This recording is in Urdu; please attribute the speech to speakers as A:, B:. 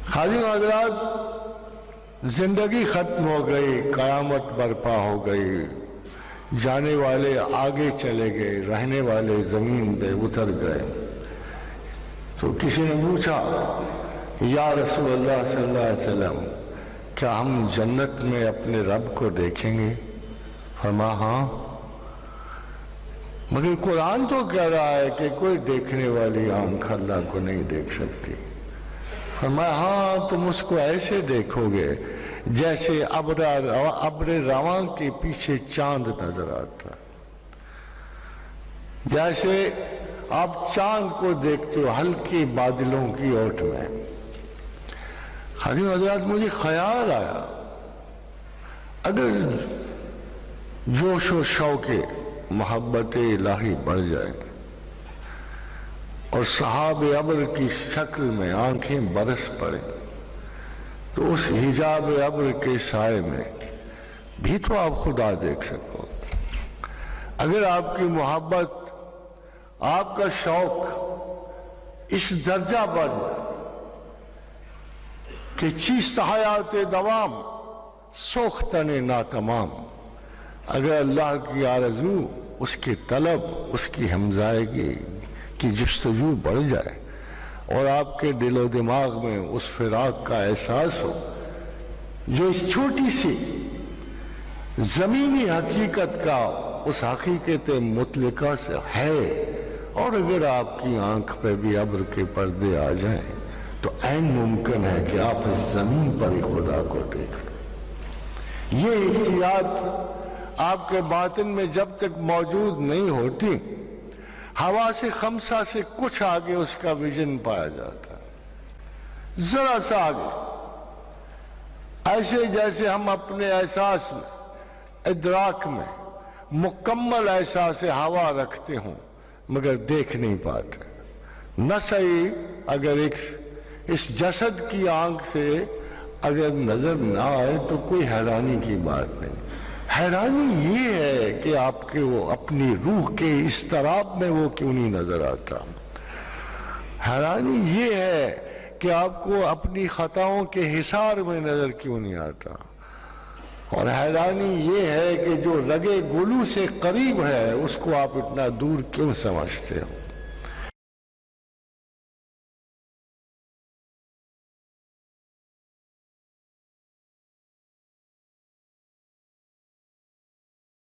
A: خادم حضرات، زندگی ختم ہو گئی، قیامت برپا ہو گئی، جانے والے آگے چلے گئے، رہنے والے زمین پہ اتر گئے۔ تو کسی نے پوچھا، یا رسول اللہ صلی اللہ علیہ وسلم، کیا ہم جنت میں اپنے رب کو دیکھیں گے؟ فرمایا ہاں، مگر قرآن تو کہہ رہا ہے کہ کوئی دیکھنے والی آنکھ اللہ کو نہیں دیکھ سکتی۔ فرمایا ہاں، تم اس کو ایسے دیکھو گے جیسے ابر رواں کے پیچھے چاند نظر آتا، جیسے آپ چاند کو دیکھتے ہو ہلکے بادلوں کی اوٹ میں۔ خادم حضرات، مجھے خیال آیا، اگر جوش و شوق محبت الہی بڑھ جائے اور سحاب ابر کی شکل میں آنکھیں برس پڑے، تو اس حجاب ابر کے سائے میں بھی تو آپ خدا دیکھ سکو۔ اگر آپ کی محبت، آپ کا شوق اس درجہ بڑھ کہ چیست حیات دوام سوختن ناتمام، اگر اللہ کی آرزو، اس کی طلب، اس کی ہمزائگی کی جستجو بڑھ جائے اور آپ کے دل و دماغ میں اس فراق کا احساس ہو جو اس چھوٹی سی زمینی حقیقت کا اس حقیقت مطلقہ سے ہے، اور اگر آپ کی آنکھ پہ بھی ابر کے پردے آ جائیں تو عین ممکن ہے کہ آپ اس زمین پر ہی خدا کو دیکھ لیں۔ یہ احتیاط آپ کے باطن میں جب تک موجود نہیں ہوتی، ہوا سے خمسہ سے کچھ آگے اس کا ویژن پایا جاتا ہے، ذرا سا آگے، ایسے جیسے ہم اپنے احساس میں، ادراک میں مکمل احساس ہوا رکھتے ہوں مگر دیکھ نہیں پاتے۔ نہ صحیح اگر اس جسد کی آنکھ سے اگر نظر نہ آئے تو کوئی حیرانی کی بات نہیں۔ حیرانی یہ ہے کہ آپ کے وہ اپنی روح کے اضطراب میں وہ کیوں نہیں نظر آتا۔ حیرانی یہ ہے کہ آپ کو اپنی خطاؤں کے حصار میں نظر کیوں نہیں آتا، اور حیرانی یہ ہے کہ جو رگے گلو سے قریب ہے اس کو آپ اتنا دور کیوں سمجھتے ہو۔